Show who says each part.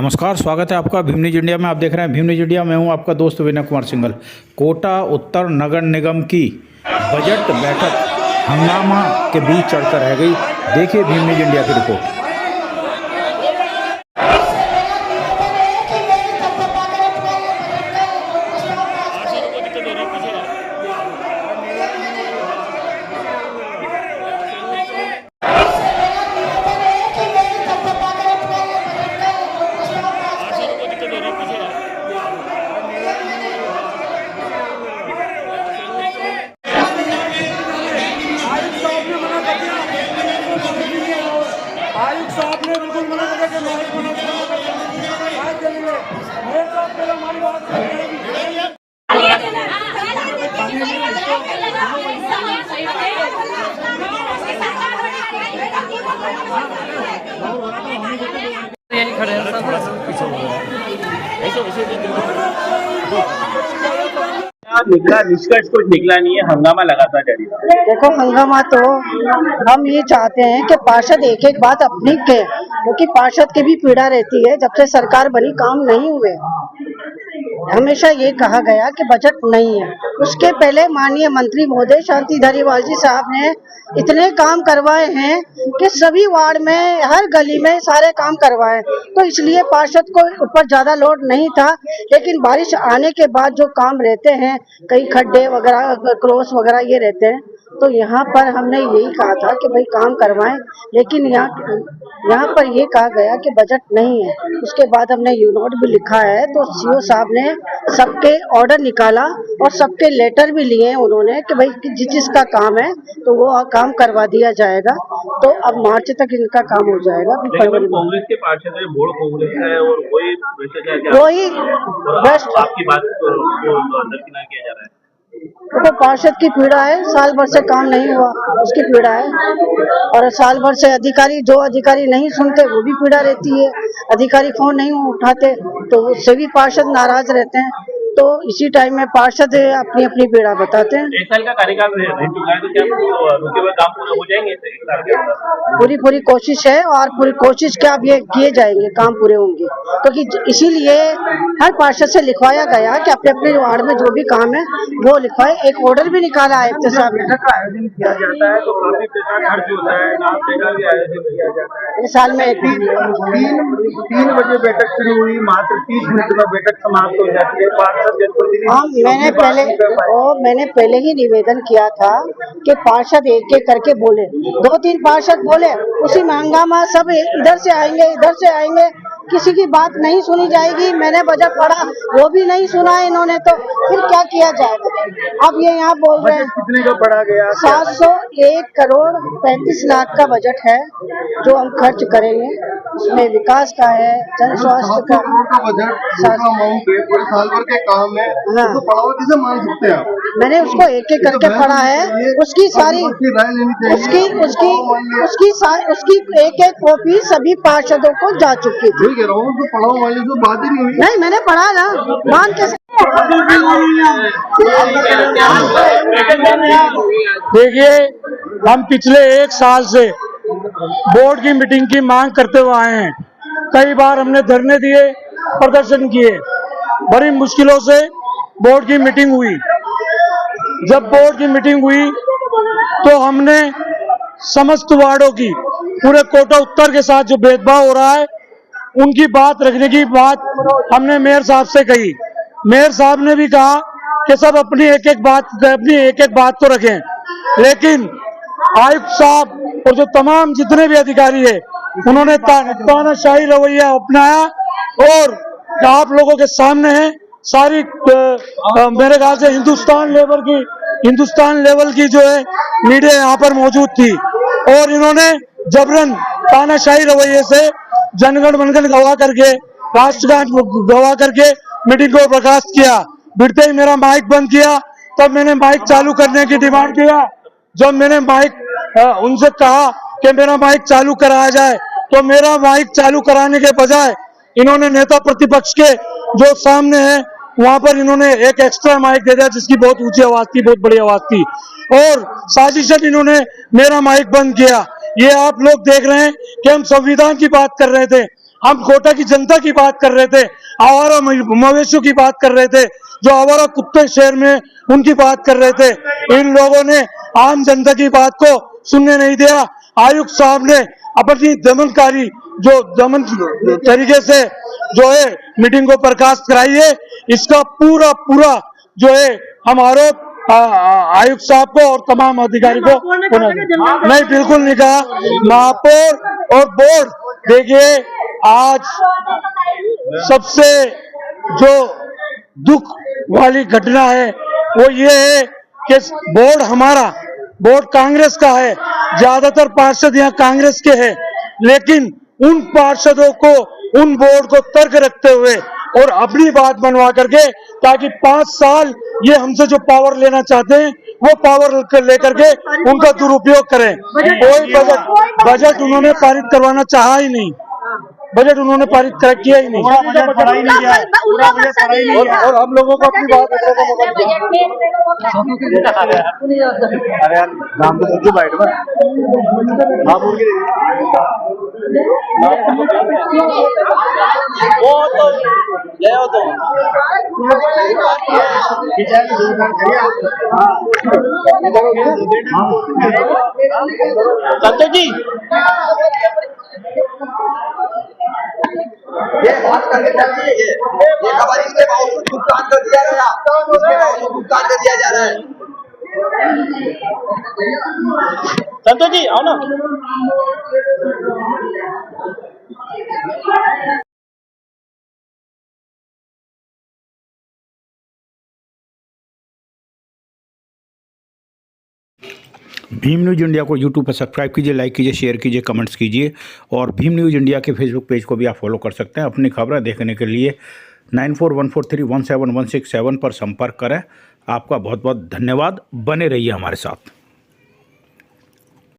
Speaker 1: नमस्कार, स्वागत है आपका भीम न्यूज इंडिया में। आप देख रहे हैं भीम न्यूज इंडिया। मैं हूं आपका दोस्त विनय कुमार सिंघल। कोटा उत्तर नगर निगम की बजट बैठक हंगामा के बीच चढ़कर रह गई। देखिए भीम न्यूज इंडिया की रिपोर्ट।
Speaker 2: आयुक्त साहब ने बिल्कुल मना कर दिया कि माइक बना मेरे साथ पहले हमारी बात
Speaker 3: निकला निष्कर्ष कुछ निकला नहीं है, हंगामा लगातार जारी है।
Speaker 4: देखो, हंगामा तो हम ये चाहते हैं कि पार्षद एक एक बात अपनी कहे, क्योंकि पार्षद की भी पीड़ा रहती है। जब से सरकार बनी काम नहीं हुए, हमेशा ये कहा गया कि बजट नहीं है। उसके पहले माननीय मंत्री महोदय शांति धारीवाल जी साहब ने इतने काम करवाए हैं कि सभी वार्ड में, हर गली में सारे काम करवाए, तो इसलिए पार्षद को ऊपर ज्यादा लोड नहीं था। लेकिन बारिश आने के बाद जो काम रहते हैं, कई खड्डे वगैरह, क्रॉस वगैरह ये रहते हैं, तो यहाँ पर हमने यही कहा था कि भाई काम करवाएं। लेकिन यहाँ पर ये कहा गया कि बजट नहीं है। उसके बाद हमने यू नोट भी लिखा है, तो सीओ साहब ने सबके ऑर्डर निकाला और सबके लेटर भी लिए उन्होंने कि भाई जिसका काम है तो वो काम करवा दिया जाएगा। तो अब मार्च तक इनका काम हो जाएगा। फरवरी
Speaker 3: कांग्रेस के पार्षद है, बोर्ड कांग्रेस है और
Speaker 4: वही बेस्ट
Speaker 3: आपकी बात को दरकिनार किया जा रहा है।
Speaker 4: तो पार्षद की पीड़ा है, साल भर से काम नहीं हुआ उसकी पीड़ा है, और साल भर से जो अधिकारी नहीं सुनते वो भी पीड़ा रहती है। अधिकारी फोन नहीं उठाते तो उससे भी पार्षद नाराज रहते हैं। तो इसी टाइम में पार्षद अपनी अपनी पीड़ा बताते हैं।
Speaker 3: एक साल का कार्यकाल रह चुका है, तो क्या रुके हुए काम पूरा हो जाएंगे?
Speaker 4: पूरी कोशिश है, और पूरी कोशिश क्या अब ये किए जाएंगे, काम पूरे होंगे। क्योंकि इसीलिए हर पार्षद से लिखवाया गया कि अपने अपने वार्ड में जो भी काम है वो लिखवाए। एक ऑर्डर भी निकाला है साहब ने।
Speaker 3: आयोजन किया जाता है तो काफी पैसा खर्च होता है, नाम का भी आयोजन किया जाता है।
Speaker 4: इस साल में
Speaker 3: 3 बजे बैठक शुरू हुई, मात्र 30 मिनट में बैठक समाप्त हो जाती है।
Speaker 4: हाँ, मैंने पहले ही निवेदन किया था कि पार्षद एक एक करके बोले। 2-3 पार्षद बोले, उसी में हंगामा, सब इधर से आएंगे, किसी की बात नहीं सुनी जाएगी। मैंने बजट पढ़ा, वो भी नहीं सुना है इन्होंने, तो फिर क्या किया जाएगा? अब ये यहाँ बोल रहे हैं
Speaker 3: कितने का पड़ा गया?
Speaker 4: 701 करोड़ 35 लाख का बजट है जो हम खर्च करेंगे। उसमें विकास का है, जन स्वास्थ्य का
Speaker 5: बजट अमाउंट है, पूरे साल भर के काम है।
Speaker 4: हाँ,
Speaker 5: तो पढ़ाओ किसे मान सकते हैं आप?
Speaker 4: मैंने उसको एक एक करके पढ़ा है। उसकी सारी
Speaker 5: राय लेनी चाहिए।
Speaker 4: उसकी एक एक कॉपी सभी पार्षदों को जा चुकी थी।
Speaker 5: कह रहा हूँ, तो पढ़ाओ वाले तो बात ही नहीं हुई।
Speaker 4: नहीं, मैंने पढ़ा ना, मान कैसे?
Speaker 2: देखिए, हम पिछले 1 साल से बोर्ड की मीटिंग की मांग करते हुए आए हैं। कई बार हमने धरने दिए, प्रदर्शन किए, बड़ी मुश्किलों से बोर्ड की मीटिंग हुई। जब बोर्ड की मीटिंग हुई तो हमने समस्त वार्डों की, पूरे कोटा उत्तर के साथ जो भेदभाव हो रहा है उनकी बात रखने की बात हमने मेयर साहब से कही। मेयर साहब ने भी कहा कि सब अपनी एक एक बात तो रखें, लेकिन आयुक्त साहब और जो तमाम जितने भी अधिकारी है उन्होंने तानाशाही रवैया अपनाया। और आप लोगों के सामने है सारी मेरे ख्याल से हिंदुस्तान लेवल की जो है मीडिया यहाँ पर मौजूद थी, और इन्होंने जबरन तानाशाही रवैये से जनगण मनगण गवा करके, राष्ट्रगान गवा करके मीटिंग को बर्खास्त किया। बिरते ही मेरा माइक बंद किया, तब मैंने माइक चालू करने की डिमांड किया। जब मैंने उनसे कहा कि मेरा माइक चालू कराया जाए, तो मेरा माइक चालू कराने के बजाय इन्होंने नेता प्रतिपक्ष के जो सामने है वहां पर इन्होंने एक एक्स्ट्रा माइक दे दिया, जिसकी बहुत ऊंची आवाज थी, बहुत बड़ी आवाज थी, और साजिशन इन्होंने मेरा माइक बंद किया। ये आप लोग देख रहे हैं कि हम संविधान की बात कर रहे थे, हम कोटा की जनता की बात कर रहे थे, आवारा मवेशियों की बात कर रहे थे, जो आवारा कुत्ते शहर में उनकी बात कर रहे थे। इन लोगों ने आम जनता की बात को सुनने नहीं दिया। आयुक्त साहब ने अपनी दमनकारी जो दमन तरीके से जो है मीटिंग को बर्खास्त कराई है, इसका पूरा पूरा जो है हम आरोप आयुक्त साहब को और तमाम अधिकारी को नहीं, बिल्कुल नहीं कहा। महापौर और बोर्ड, देखिए आज सबसे जो दुख वाली घटना है वो ये है कि बोर्ड कांग्रेस का है, ज्यादातर पार्षद यहाँ कांग्रेस के हैं, लेकिन उन पार्षदों को, उन बोर्ड को तर्क रखते हुए और अपनी बात बनवा करके, ताकि 5 साल ये हमसे जो पावर लेना चाहते हैं वो पावर लेकर के उनका दुरुपयोग करें। कोई बजट उन्होंने पारित करवाना चाहा ही नहीं, बजट उन्होंने पारित किया ही नहीं, और हम लोगों को अपनी बात रखने का मौका दिया। अरे यार नाम तो मुझे बैठ में संतोष जी
Speaker 5: ये बात करके जाती है, ये खबर इसके बावजूद भुगतान कर दिया गया, इसके बावजूद भुगतान कर दिया जा रहा है।
Speaker 3: संतोष जी आओ ना।
Speaker 1: भीम न्यूज़ इंडिया को यूट्यूब पर सब्सक्राइब कीजिए, लाइक कीजिए, शेयर कीजिए, कमेंट्स कीजिए, और भीम न्यूज़ इंडिया के फेसबुक पेज को भी आप फॉलो कर सकते हैं। अपनी खबरें देखने के लिए 9414317167 पर संपर्क करें। आपका बहुत बहुत धन्यवाद। बने रहिए हमारे साथ।